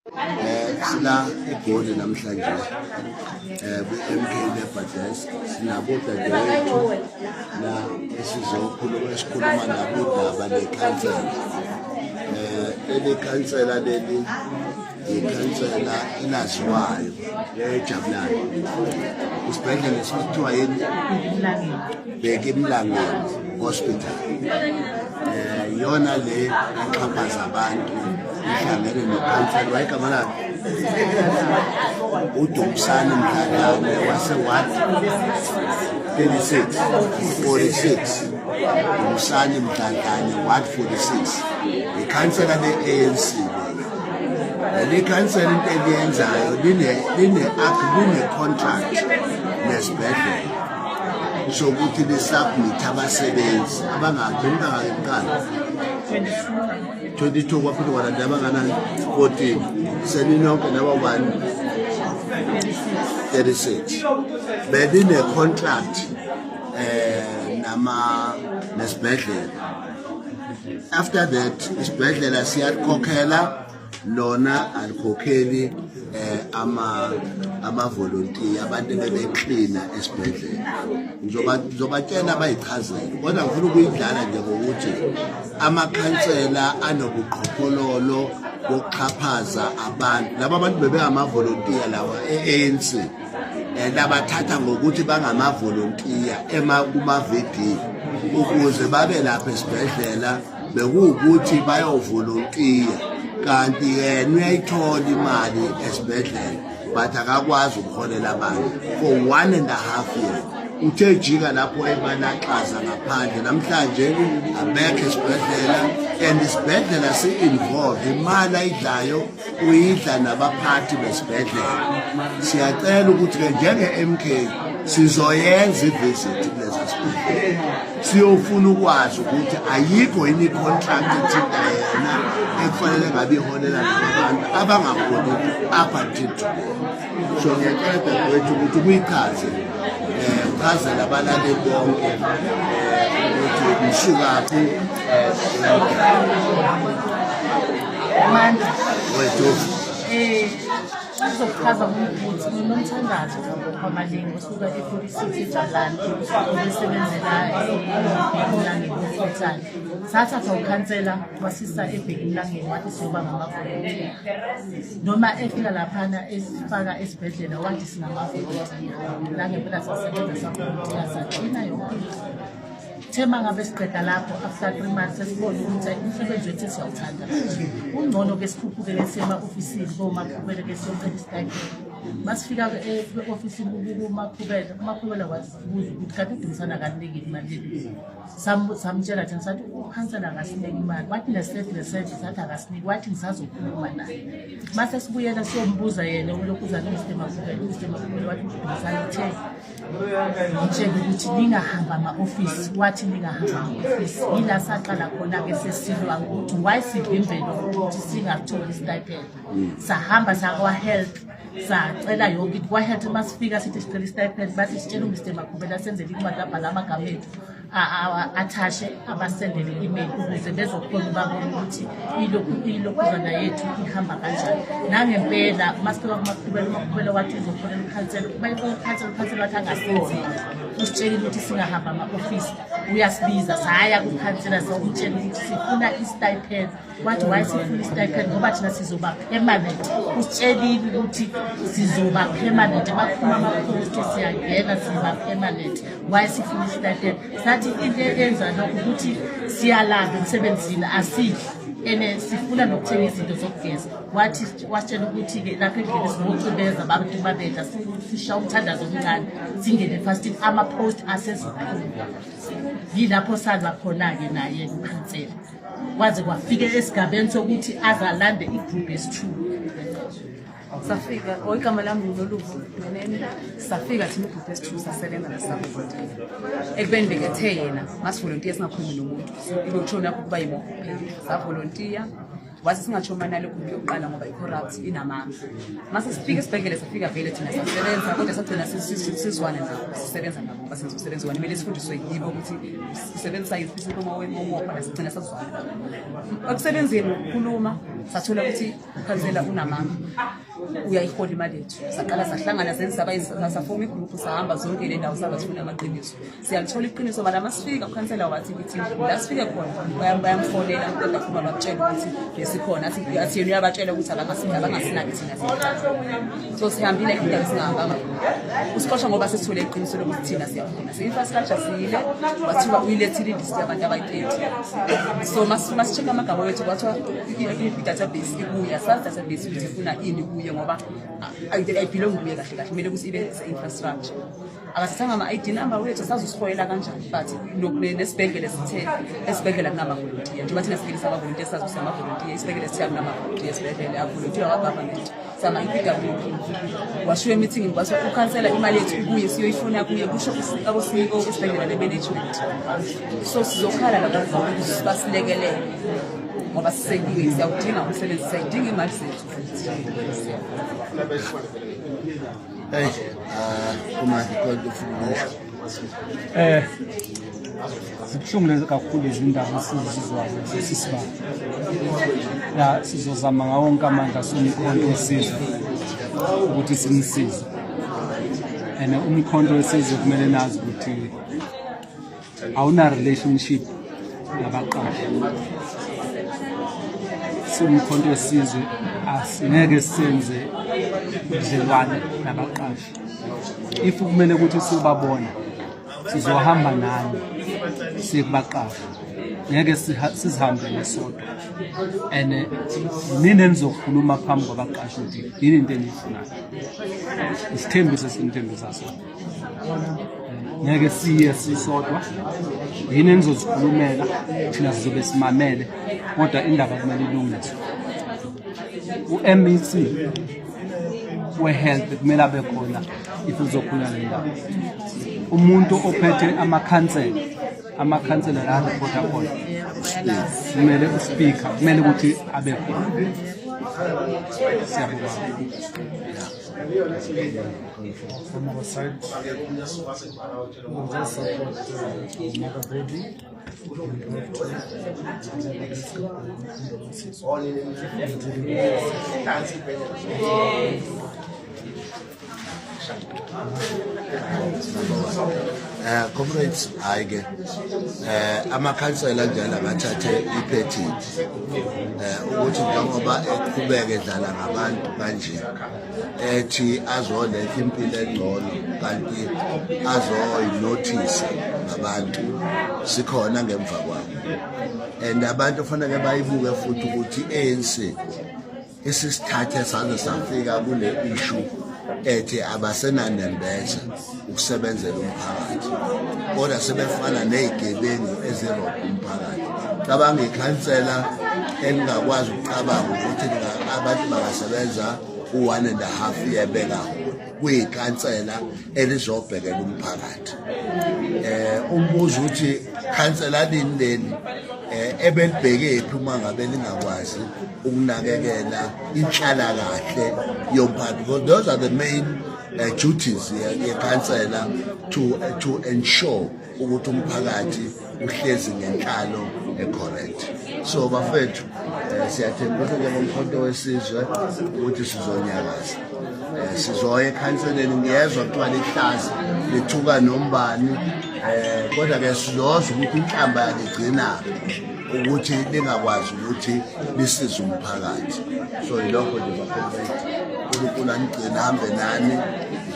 Sila egoli namhlanje kwi-MK Labour Desk sinabodadewethu la esikhuluma nabo indaba lekhansela. Leli khansela leli ikhansela elaziwayo ejabulayo. Isibhedlela esithiwa yini? Bheka Emlangeni Hospital. Yona le exhaphaza abantu ihlangene nekhansela wayigama lakhe uDumsane Mdladlane wase-Ward 46 Dumsane Mdladlane Ward 46 ikhansela le-ANC. Le khansela into eliyenzayo line-contract nesibhedlela sokuthi lisubmit abasebenzi abangaqala 22 kwaphela kwabantu abanganani 14 seninonke naba 36 beline-contract nesibhedlela. After that isibhedlela siyakhokhela lona alikhokheli ama-volunteer abantu bebeklina esibhedlela. Ngizobatshela bayichazele kodwa ngifuna ukuyidlala nje ngokuthi amakhansela anobuqhophololo bokuxhaphaza abantu. Laba bantu bebengama-volunteer lawa e-ANC labathatha ngokuthi bangama-volunteer kuma-VD ukuze babe lapha esibhedlela bekuwukuthi bayovolunteer kanti yena uyayithola imali esibhedlela but akakwazi ukuholela abantu for 1.5 years. Uthe jika lapho ebalaxaza ngaphandle namhlanje abekho esibhedlela and isibhedlela si-involve imali ayidlayo uyidla nabaphathi besibhedlela. Siyacela ukuthi-ke njenge-MK sizoyenza ivisit kulezi sibhedlela siyofuna ukwazi ukuthi ayikho yini i-contract ethinta yena ekufanele ngabe iholela nabantu abangakhoni up until today. So ngiyacela dadewethu ukuthi uyichaze uchazele abalaleli bonke ukuthi usukaphi Amanda wethu uzochaza ukuthi unomthandazo kwamalingo osuka e-46 eJalani obesebenzela eMlangeni Hospital. Sathatha ukhansela wasisa eBheka Emlangeni wathi siyoba ngamavolontiya noma efika laphana esifaka esibhedlela wathi singamavolontiya la ngempela sasebenza savolontiya sathina yonke. Thema ngabe siqeda lapho after 3 months sesibona ukuthi umsebenzi wethu siyawuthanda ungcono ke sikhuphukele ema-ofisini koMakhubele ke siyocela isitayipeni. Masifika e-ofisini uMakhubele wasibuza ukuthi kanti uDumsane akaningi imali. Samtshela thina sathi ukhansela akasiniki imali wathi nesethi sathi akasiniki wathi ngisazokhuluma naye. Mase sibuyela siyombuza yena ulokhu uzana uMr Makhubele wathi uDumsane uthe ngitshela ukuthi ningahamba ama-ofisi wathi ningahamba ama-ofisi yila saqala khona-ke sesilwa ukuthi why sivimbele ukuthi singatholi isitayipeni. Sahamba sakwa-health sacela yonke into kwa-health masifika sithi sicela isitayipeni bathi sitshela uMr Makhubele asenzele incwadi abhala amagama ethu athashe abasendele i-email ukuze bezokhona babona ukuthi ilokhuzana yethu ihamba kanjani. Nangempela masifika kuMakhubele wathi uzokholela ukhansela ukhansela wathi angasenzi usitshela ukuthi singahamba ama-ofisi uyasibiza saya kukhansela somtshela ukuthi sifuna isitayipeni. Wathi why sifuna isitayipeni ngoba thina sizoba permanent. Usitshelile ukuthi sizoba permanent makuphuma ama-post siyangena siba permanent. Why sifuna isitayipeni? Sathi into eyenza lokho ukuthi siyalanda emsebenzini asidli ene sifuna nokuthenga izinto zokugeza. Wathi wasitshela ukuthi-ke lapho endlini sinocibeza babantu babedla sisha umthandazo omncane singene fasting ama-post asezikhulu. Yilapho salwa khona-ke naye ukhansela kwaze kwafike esigabeni sokuthi azalande igroup S2. Safika igama lami ngiloluvu menene safika thina igroup S2 sasebenza nasavolontiya ekubeni bekethe yena masivolontiya singakhulumi nomuntu ibotshona ukuba yibo savolontiya wathi singachoma nalo igroup yokuqala ngoba i-corrupt inamandla. Mase sifika esibhedlela safika vele thina sasebenza kodwa sagcina sizwane nabo sisebenza nabo. basenza umsebenzi wani kumele sifundiswe yibo ukuthi usebenzisa yiphi isinqumo wemongopha sigcina sazwana akusebenzeni ukukhuluma sathola ukuthi khansela unamanga uyayihola imali yethu saqala sahlangana senza safoma igroup sahamba zonke le ndawo sabathuna amaqiniso siyalithola iqiniso mara masifika ukhansela wathi ukuthi la sifike khona bayamfonela uqeda kuba batshela ukuthi lesikhona athi yena uyabatshela ukuthi abangasinaki thina so sihambile indawo singahamba usiqosha ngoba sesithole iqiniso lokuthi thina siyakhona infrastructure siyile bathiwa uyilethile list yabantu abayi-30 so masicheka amagama wethu kwathiwa i-database ibuya sazi database ukuthi ifuna ini kuye ngoba ayibelongi kuye kahle kahle kumele ukuthi ibe infrastructure akasithanga ama-ID number wethu sazusihoyela kanjani but nesibhedlela sithe esibhedlela kunama-volunteer njengoba thina sifikile sama-volunteer sazi ukuthi ama-volunteer isibhedlela sithiya kunama-volunteer esibhedlela avolunteer wa-government sama-EPW washiwo emeeting kwathiwa ukhansela imali yethu ibuye siyoyifuna kuye kusho abosiko esibhedlela le-management so sizokhala lapho basilekelele ngoba sisekiwe siyawudinga umsebenzi siyayidinga imali zethu uma kodwa ufuna zibuhlungu kakhulu izindaba esizizwayo sesisiba la sizozama ngawo wonke amandla somkhonto wesizwe ukuthi simsize and umkhonto wesizwe kumele nazi ukuthi awuna relationship nabaqashi somkhonto wesizwe asingeke senze ubudlelwane nabaqashi if kumele ukuthi sibabona sizohamba nani sikubaqashi ngeke sizihambe nesodwa and nini enizokhuluma phambi kwabaqashi ukuthi yini into eniyifunayo isithembiso esinithembisa sona ngeke siye sisodwa yini enizozikhulumela thina sizobe simamele kodwa indaba kumele ilungiswe u-MEC we-health kumele abe khona if uzokhuluma le ndaba umuntu ophethe amakhansela la reporta khona kumele uspeaker kumele ukuthi abe khona siyabonga from our side, we'll just support another body. Comrades, ayike amakhansela njalo abathathe iphethithi ukuthi njengoba eqhubeke edlala ngabantu kanje ethi azoletha impilo engcono kanti azoyinothisa ngabantu sikhona ngemva kwabo and abantu kufanele bayibuke futhi ukuthi ANC isisithathe saze safika kule issue ethi abasenanembeza ukusebenzela umphakathi kodwa sebefana nezigebengu ezirobha umphakathi cabanga ikhansela elingakwazi ukucabanga ukuthi abantu bangasebenza u1.5 year bengaholi kuyikhansela elizobhekela umphakathi umbuzo uthi khansela lini ebelibheke phi uma ngabe lingakwazi ukunakekela inhlalakahle yomphakathi because those are the main duties yekhansela to ensure ukuthi umphakathi uhlezi ngenhlalo ecorrect so bafethu siyathembisa njengomkhonto wesizwe ukuthi sizonyakaza sizoya ekhanseleni ngiyezwa kuthiwa lihlaza lithuka nombani kodwa ke sizoza ukuthi inhlamba yaligcina ukuthi lingakwazi ukuthi lisize umphakathi so yilokho nje bafethu uNkulunkulu anigcina hambe nani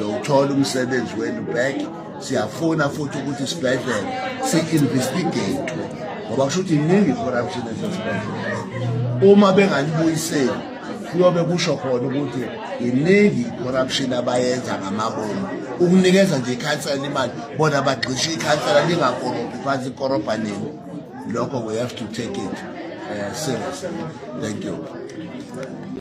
uzothola umsebenzi wenu back siyafuna futhi ukuthi isibhedlela si-investigate ngoba kusho ukuthi iningi corruption esesibhedlela uma benganibuyiseli kuyobe kusho khona ukuthi iningi corruption abayenza ngamabomu ukunikeza nje ikhansela imali bona bagxisha ikhansela lingakorobhi phansi ikorobhaneni lokho we have to take it seriously. Thank you.